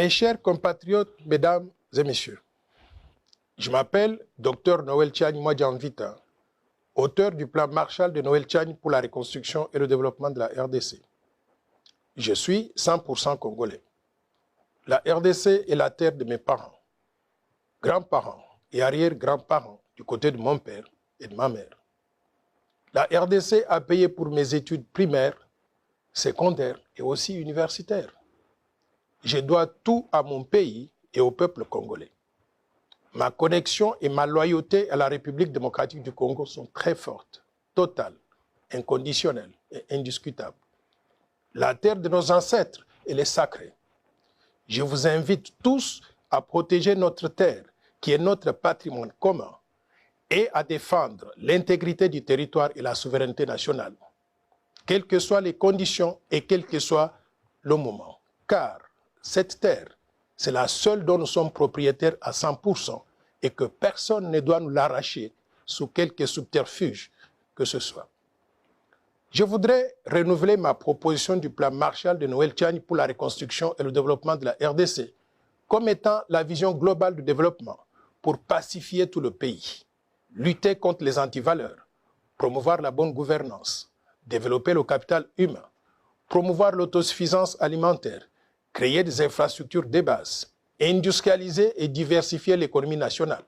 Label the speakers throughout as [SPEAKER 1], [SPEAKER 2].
[SPEAKER 1] Mes chers compatriotes, mesdames et messieurs, je m'appelle Dr Noël Tchiagne Mwadjanvita, auteur du plan Marshall de Noël Tchiagne pour la reconstruction et le développement de la RDC. Je suis 100% congolais. La RDC est la terre de mes parents, grands-parents et arrière-grands-parents du côté de mon père et de ma mère. La RDC a payé pour mes études primaires, secondaires et aussi universitaires. Je dois tout à mon pays et au peuple congolais. Ma connexion et ma loyauté à la République démocratique du Congo sont très fortes, totales, inconditionnelles et indiscutables. La terre de nos ancêtres, elle est sacrée. Je vous invite tous à protéger notre terre, qui est notre patrimoine commun, et à défendre l'intégrité du territoire et la souveraineté nationale, quelles que soient les conditions et quel que soit le moment. Car cette terre, c'est la seule dont nous sommes propriétaires à 100% et que personne ne doit nous l'arracher sous quelque subterfuge que ce soit. Je voudrais renouveler ma proposition du plan Marshall de Noël Tchiagne pour la reconstruction et le développement de la RDC comme étant la vision globale du développement pour pacifier tout le pays, lutter contre les antivaleurs, promouvoir la bonne gouvernance, développer le capital humain, promouvoir l'autosuffisance alimentaire, créer des infrastructures de base, industrialiser et diversifier l'économie nationale,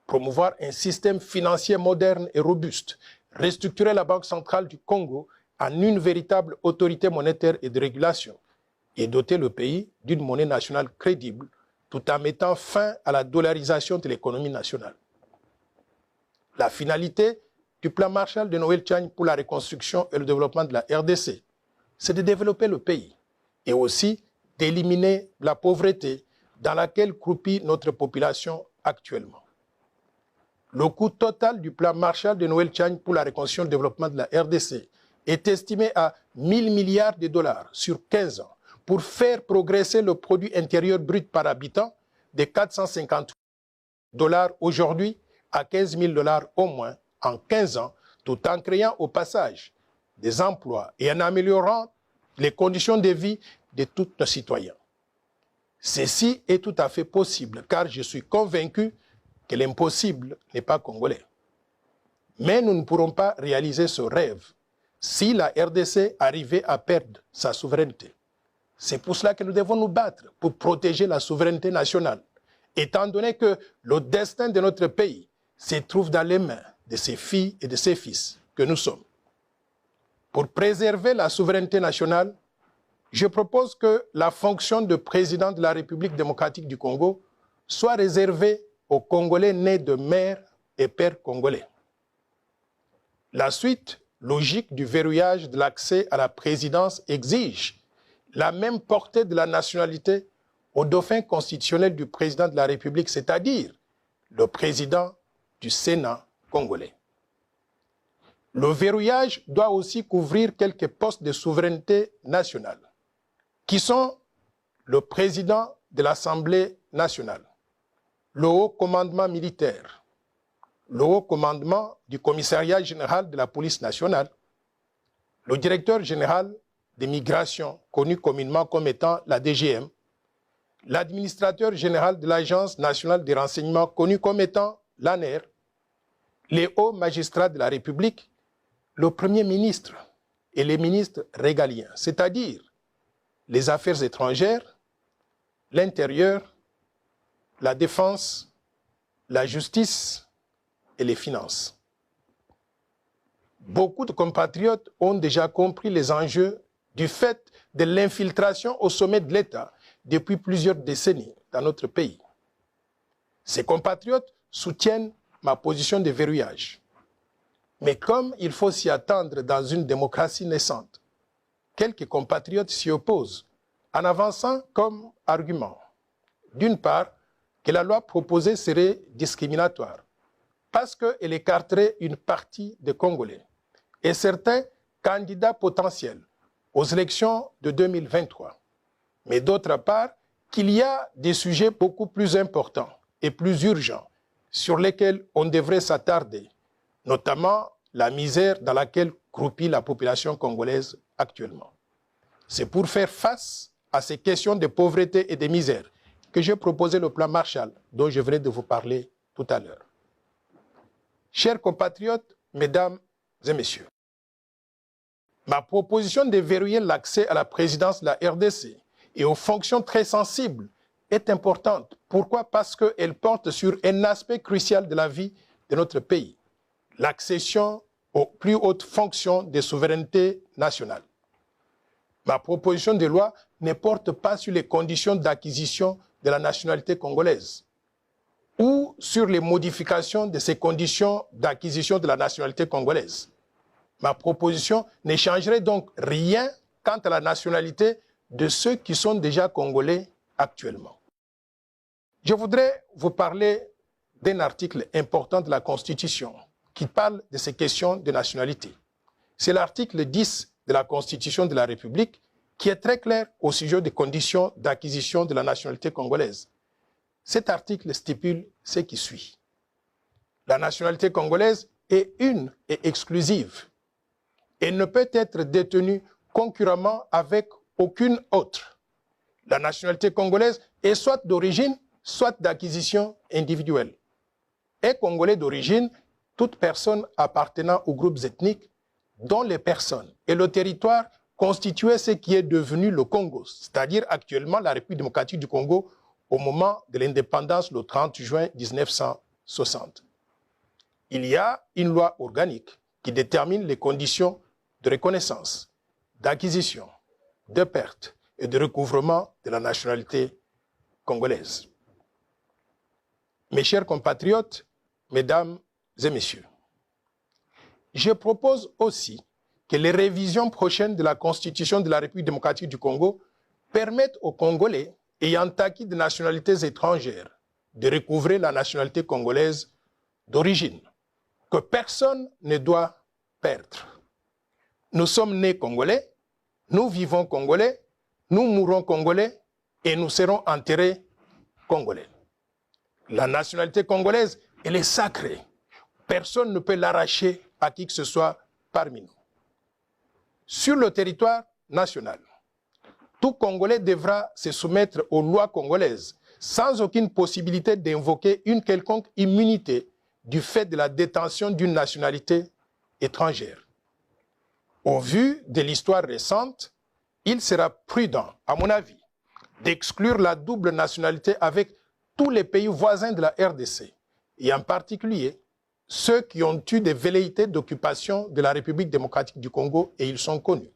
[SPEAKER 1] promouvoir un système financier moderne et robuste, restructurer la Banque centrale du Congo en une véritable autorité monétaire et de régulation et doter le pays d'une monnaie nationale crédible tout en mettant fin à la dollarisation de l'économie nationale. La finalité du plan Marshall de Noël Tchiagne pour la reconstruction et le développement de la RDC, c'est de développer le pays et aussi d'éliminer la pauvreté dans laquelle croupit notre population actuellement. Le coût total du plan Marshall de Noël Tchiagne pour la reconstruction et le développement de la RDC est estimé à 1000 milliards de dollars sur 15 ans pour faire progresser le produit intérieur brut par habitant de 450 dollars aujourd'hui à 15 000 dollars au moins en 15 ans, tout en créant au passage des emplois et en améliorant les conditions de vie de tous nos citoyens. Ceci est tout à fait possible car je suis convaincu que l'impossible n'est pas congolais. Mais nous ne pourrons pas réaliser ce rêve si la RDC arrivait à perdre sa souveraineté. C'est pour cela que nous devons nous battre pour protéger la souveraineté nationale, étant donné que le destin de notre pays se trouve dans les mains de ses filles et de ses fils que nous sommes. Pour préserver la souveraineté nationale, je propose que la fonction de président de la République démocratique du Congo soit réservée aux Congolais nés de mère et père congolais. La suite logique du verrouillage de l'accès à la présidence exige la même portée de la nationalité au dauphin constitutionnel du président de la République, c'est-à-dire le président du Sénat congolais. Le verrouillage doit aussi couvrir quelques postes de souveraineté nationale, qui sont le président de l'Assemblée nationale, le haut commandement militaire, le haut commandement du commissariat général de la police nationale, le directeur général des migrations, connu communément comme étant la DGM, l'administrateur général de l'Agence nationale des renseignements, connu comme étant l'ANER, les hauts magistrats de la République, le Premier ministre et les ministres régaliens, c'est-à-dire les affaires étrangères, l'intérieur, la défense, la justice et les finances. Beaucoup de compatriotes ont déjà compris les enjeux du fait de l'infiltration au sommet de l'État depuis plusieurs décennies dans notre pays. Ces compatriotes soutiennent ma position de verrouillage. Mais comme il faut s'y attendre dans une démocratie naissante, quelques compatriotes s'y opposent en avançant comme argument, d'une part, que la loi proposée serait discriminatoire parce qu'elle écarterait une partie des Congolais et certains candidats potentiels aux élections de 2023. Mais d'autre part, qu'il y a des sujets beaucoup plus importants et plus urgents sur lesquels on devrait s'attarder, notamment la misère dans laquelle croupit la population congolaise actuellement. C'est pour faire face à ces questions de pauvreté et de misère que j'ai proposé le plan Marshall, dont je venais de vous parler tout à l'heure. Chers compatriotes, mesdames et messieurs, ma proposition de verrouiller l'accès à la présidence de la RDC et aux fonctions très sensibles est importante. Pourquoi? Parce qu'elle porte sur un aspect crucial de la vie de notre pays, l'accession aux plus hautes fonctions de souveraineté nationale. Ma proposition de loi ne porte pas sur les conditions d'acquisition de la nationalité congolaise ou sur les modifications de ces conditions d'acquisition de la nationalité congolaise. Ma proposition ne changerait donc rien quant à la nationalité de ceux qui sont déjà congolais actuellement. Je voudrais vous parler d'un article important de la Constitution qui parle de ces questions de nationalité. C'est l'article 10 de la Constitution de la République qui est très clair au sujet des conditions d'acquisition de la nationalité congolaise. Cet article stipule ce qui suit. La nationalité congolaise est une et exclusive. Elle ne peut être détenue concurremment avec aucune autre. La nationalité congolaise est soit d'origine, soit d'acquisition individuelle. Est congolais d'origine toute personne appartenant aux groupes ethniques dont les personnes et le territoire constituaient ce qui est devenu le Congo, c'est-à-dire actuellement la République démocratique du Congo au moment de l'indépendance le 30 juin 1960. Il y a une loi organique qui détermine les conditions de reconnaissance, d'acquisition, de perte et de recouvrement de la nationalité congolaise. Mes chers compatriotes, mesdames et messieurs, je propose aussi que les révisions prochaines de la Constitution de la République démocratique du Congo permettent aux Congolais ayant acquis de nationalités étrangères de recouvrer la nationalité congolaise d'origine, que personne ne doit perdre. Nous sommes nés Congolais, nous vivons Congolais, nous mourrons Congolais et nous serons enterrés Congolais. La nationalité congolaise, elle est sacrée. Personne ne peut l'arracher à qui que ce soit parmi nous. Sur le territoire national, tout Congolais devra se soumettre aux lois congolaises sans aucune possibilité d'invoquer une quelconque immunité du fait de la détention d'une nationalité étrangère. Au vu de l'histoire récente, il sera prudent, à mon avis, d'exclure la double nationalité avec tous les pays voisins de la RDC, et en particulier ceux qui ont eu des velléités d'occupation de la République démocratique du Congo, et ils sont connus.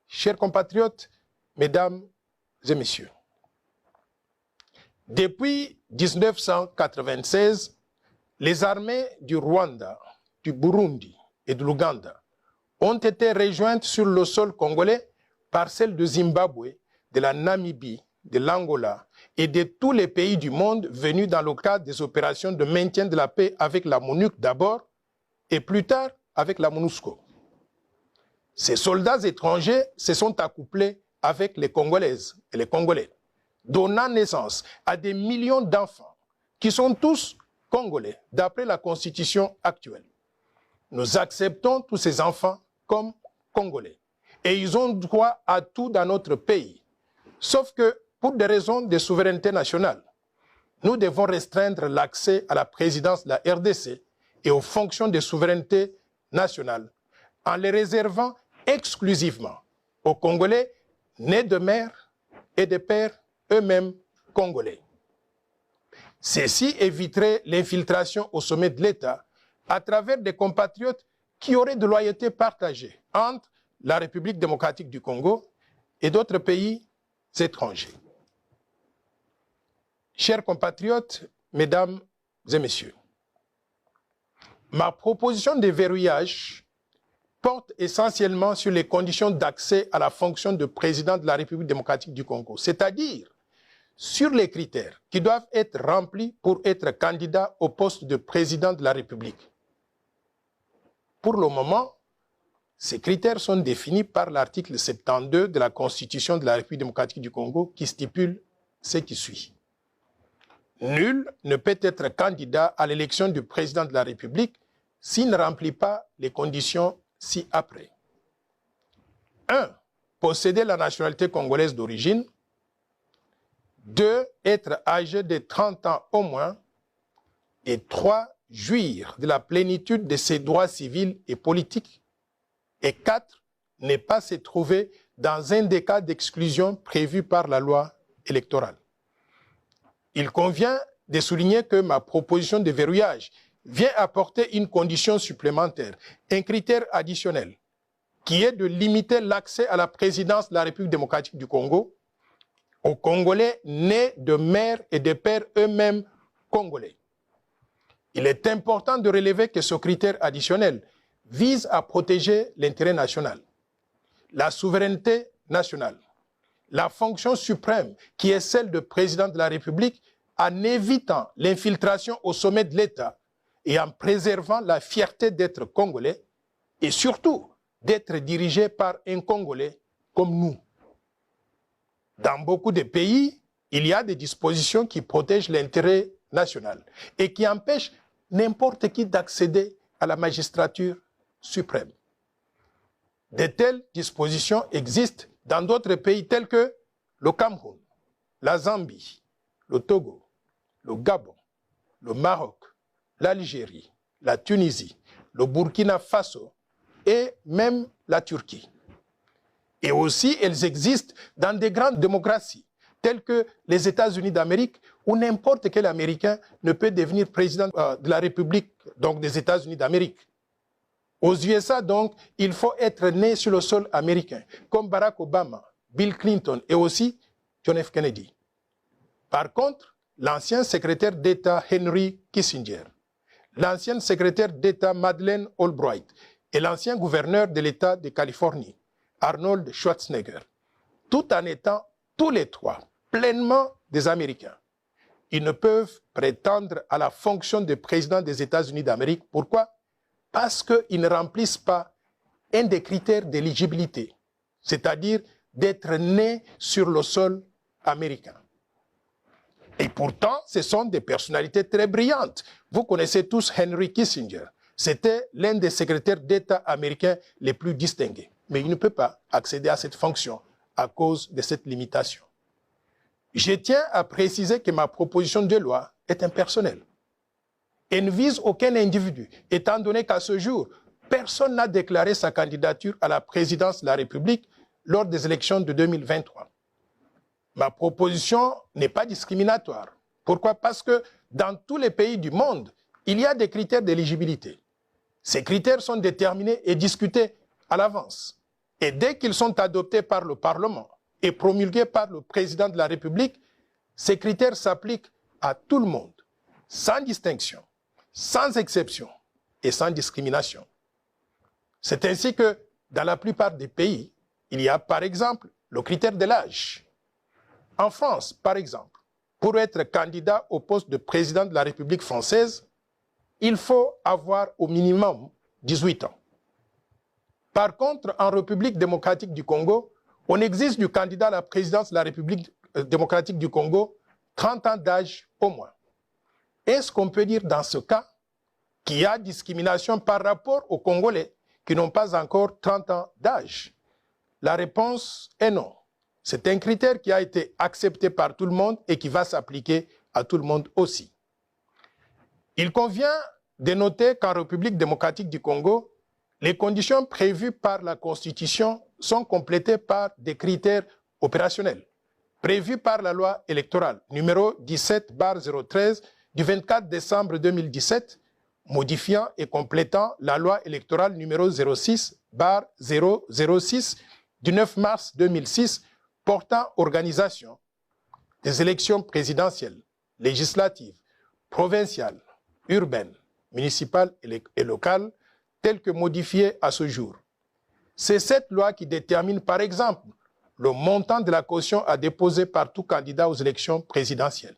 [SPEAKER 1] Chers compatriotes, mesdames et messieurs, depuis 1996, les armées du Rwanda, du Burundi et de l'Ouganda ont été rejointes sur le sol congolais par celles de Zimbabwe, de la Namibie, de l'Angola et de tous les pays du monde venus dans le cadre des opérations de maintien de la paix avec la MONUC d'abord et plus tard avec la MONUSCO. Ces soldats étrangers se sont accouplés avec les Congolaises et les Congolais, donnant naissance à des millions d'enfants qui sont tous Congolais d'après la Constitution actuelle. Nous acceptons tous ces enfants comme Congolais et ils ont droit à tout dans notre pays. Sauf que, pour des raisons de souveraineté nationale, nous devons restreindre l'accès à la présidence de la RDC et aux fonctions de souveraineté nationale en les réservant exclusivement aux Congolais nés de mère et de père eux-mêmes Congolais. Ceci éviterait l'infiltration au sommet de l'État à travers des compatriotes qui auraient de loyauté partagée entre la République démocratique du Congo et d'autres pays étrangers. Chers compatriotes, mesdames et messieurs, ma proposition de verrouillage porte essentiellement sur les conditions d'accès à la fonction de président de la République démocratique du Congo, c'est-à-dire sur les critères qui doivent être remplis pour être candidat au poste de président de la République. Pour le moment, ces critères sont définis par l'article 72 de la Constitution de la République démocratique du Congo qui stipule ce qui suit. Nul ne peut être candidat à l'élection du président de la République s'il ne remplit pas les conditions ci-après. 1. posséder la nationalité congolaise d'origine. 2. Être âgé de 30 ans au moins. Et 3. Jouir de la plénitude de ses droits civils et politiques. Et 4. Ne pas se trouver dans un des cas d'exclusion prévus par la loi électorale. Il convient de souligner que ma proposition de verrouillage vient apporter une condition supplémentaire, un critère additionnel, qui est de limiter l'accès à la présidence de la République démocratique du Congo aux Congolais nés de mères et de pères eux-mêmes congolais. Il est important de relever que ce critère additionnel vise à protéger l'intérêt national, la souveraineté nationale, la fonction suprême qui est celle de président de la République en évitant l'infiltration au sommet de l'État et en préservant la fierté d'être congolais et surtout d'être dirigé par un Congolais comme nous. Dans beaucoup de pays, il y a des dispositions qui protègent l'intérêt national et qui empêchent n'importe qui d'accéder à la magistrature suprême. De telles dispositions existent dans d'autres pays tels que le Cameroun, la Zambie, le Togo, le Gabon, le Maroc, l'Algérie, la Tunisie, le Burkina Faso et même la Turquie. Et aussi, elles existent dans des grandes démocraties telles que les États-Unis d'Amérique, où n'importe quel Américain ne peut devenir président de la République, donc des États-Unis d'Amérique. Aux USA, donc, il faut être né sur le sol américain, comme Barack Obama, Bill Clinton et aussi John F. Kennedy. Par contre, l'ancien secrétaire d'État Henry Kissinger, l'ancienne secrétaire d'État Madeleine Albright et l'ancien gouverneur de l'État de Californie, Arnold Schwarzenegger, tout en étant tous les trois pleinement des Américains. Ils ne peuvent prétendre à la fonction de président des États-Unis d'Amérique. Pourquoi? Parce qu'ils ne remplissent pas un des critères d'éligibilité, c'est-à-dire d'être nés sur le sol américain. Et pourtant, ce sont des personnalités très brillantes. Vous connaissez tous Henry Kissinger. C'était l'un des secrétaires d'État américains les plus distingués. Mais il ne peut pas accéder à cette fonction à cause de cette limitation. Je tiens à préciser que ma proposition de loi est impersonnelle. Elle ne vise aucun individu, étant donné qu'à ce jour, personne n'a déclaré sa candidature à la présidence de la République lors des élections de 2023. Ma proposition n'est pas discriminatoire. Pourquoi? Parce que dans tous les pays du monde, il y a des critères d'éligibilité. Ces critères sont déterminés et discutés à l'avance. Et dès qu'ils sont adoptés par le Parlement et promulgués par le président de la République, ces critères s'appliquent à tout le monde, sans distinction, sans exception et sans discrimination. C'est ainsi que, dans la plupart des pays, il y a par exemple le critère de l'âge. En France, par exemple, pour être candidat au poste de président de la République française, il faut avoir au minimum 18 ans. Par contre, en République démocratique du Congo, on exige du candidat à la présidence de la République démocratique du Congo 30 ans d'âge au moins. Est-ce qu'on peut dire dans ce cas qu'il y a discrimination par rapport aux Congolais qui n'ont pas encore 30 ans d'âge? La réponse est non. C'est un critère qui a été accepté par tout le monde et qui va s'appliquer à tout le monde aussi. Il convient de noter qu'en République démocratique du Congo, les conditions prévues par la Constitution sont complétées par des critères opérationnels, prévus par la loi électorale numéro 17/013 du 24 décembre 2017, modifiant et complétant la loi électorale numéro 06/006 du 9 mars 2006 portant organisation des élections présidentielles, législatives, provinciales, urbaines, municipales et locales, telles que modifiées à ce jour. C'est cette loi qui détermine, par exemple, le montant de la caution à déposer par tout candidat aux élections présidentielles.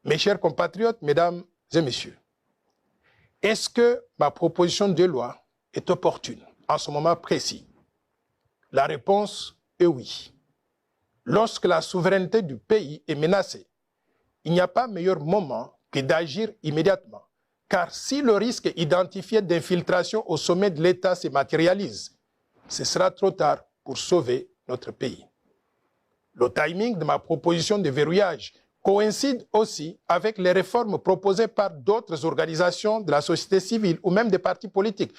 [SPEAKER 1] Mes chers compatriotes, mesdames et messieurs, est-ce que ma proposition de loi est opportune en ce moment précis? La réponse est oui. Lorsque la souveraineté du pays est menacée, il n'y a pas meilleur moment que d'agir immédiatement. Car si le risque identifié d'infiltration au sommet de l'État se matérialise, ce sera trop tard pour sauver notre pays. Le timing de ma proposition de verrouillage coïncide aussi avec les réformes proposées par d'autres organisations de la société civile ou même des partis politiques,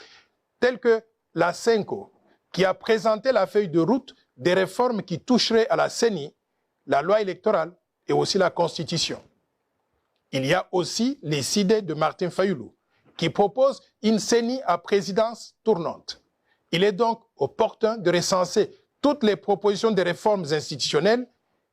[SPEAKER 1] tels que la CENCO, qui a présenté la feuille de route des réformes qui toucheraient à la CENI, la loi électorale et aussi la Constitution. Il y a aussi les idées de Martin Fayoulou, qui propose une CENI à présidence tournante. Il est donc opportun de recenser toutes les propositions de réformes institutionnelles,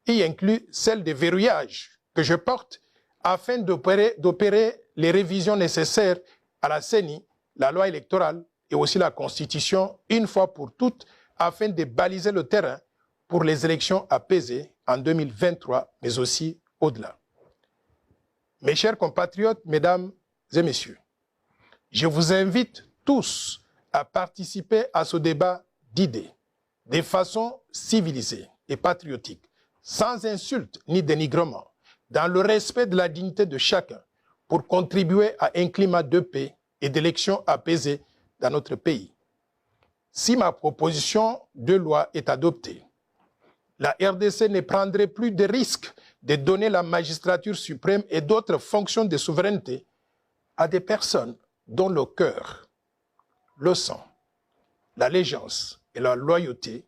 [SPEAKER 1] y inclut celle de verrouillage que je porte, afin d'opérer les révisions nécessaires à la CENI, la loi électorale et aussi la Constitution, une fois pour toutes, afin de baliser le terrain pour les élections apaisées en 2023, mais aussi au-delà. Mes chers compatriotes, mesdames et messieurs, je vous invite tous à participer à ce débat d'idées, de façon civilisée et patriotique, sans insulte ni dénigrement, dans le respect de la dignité de chacun, pour contribuer à un climat de paix et d'élections apaisées dans notre pays. Si ma proposition de loi est adoptée, la RDC ne prendrait plus de risque de donner la magistrature suprême et d'autres fonctions de souveraineté à des personnes dont le cœur, le sang, l'allégeance et la loyauté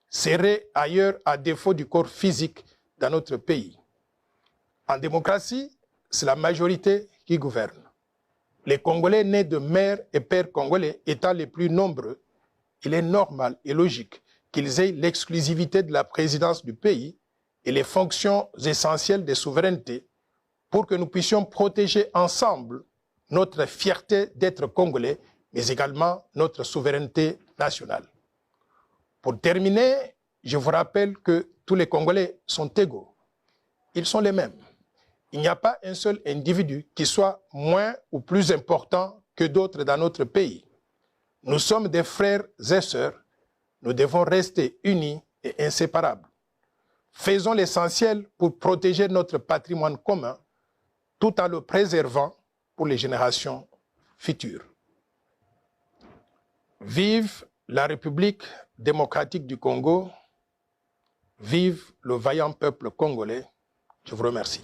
[SPEAKER 1] seraient ailleurs à défaut du corps physique dans notre pays. En démocratie, c'est la majorité qui gouverne. Les Congolais nés de mères et pères congolais étant les plus nombreux, il est normal et logique qu'ils aient l'exclusivité de la présidence du pays et les fonctions essentielles de souveraineté pour que nous puissions protéger ensemble notre fierté d'être Congolais, mais également notre souveraineté nationale. Pour terminer, je vous rappelle que tous les Congolais sont égaux. Ils sont les mêmes. Il n'y a pas un seul individu qui soit moins ou plus important que d'autres dans notre pays. Nous sommes des frères et sœurs. Nous devons rester unis et inséparables. Faisons l'essentiel pour protéger notre patrimoine commun tout en le préservant pour les générations futures. Vive la République démocratique du Congo. Vive le vaillant peuple congolais. Je vous remercie.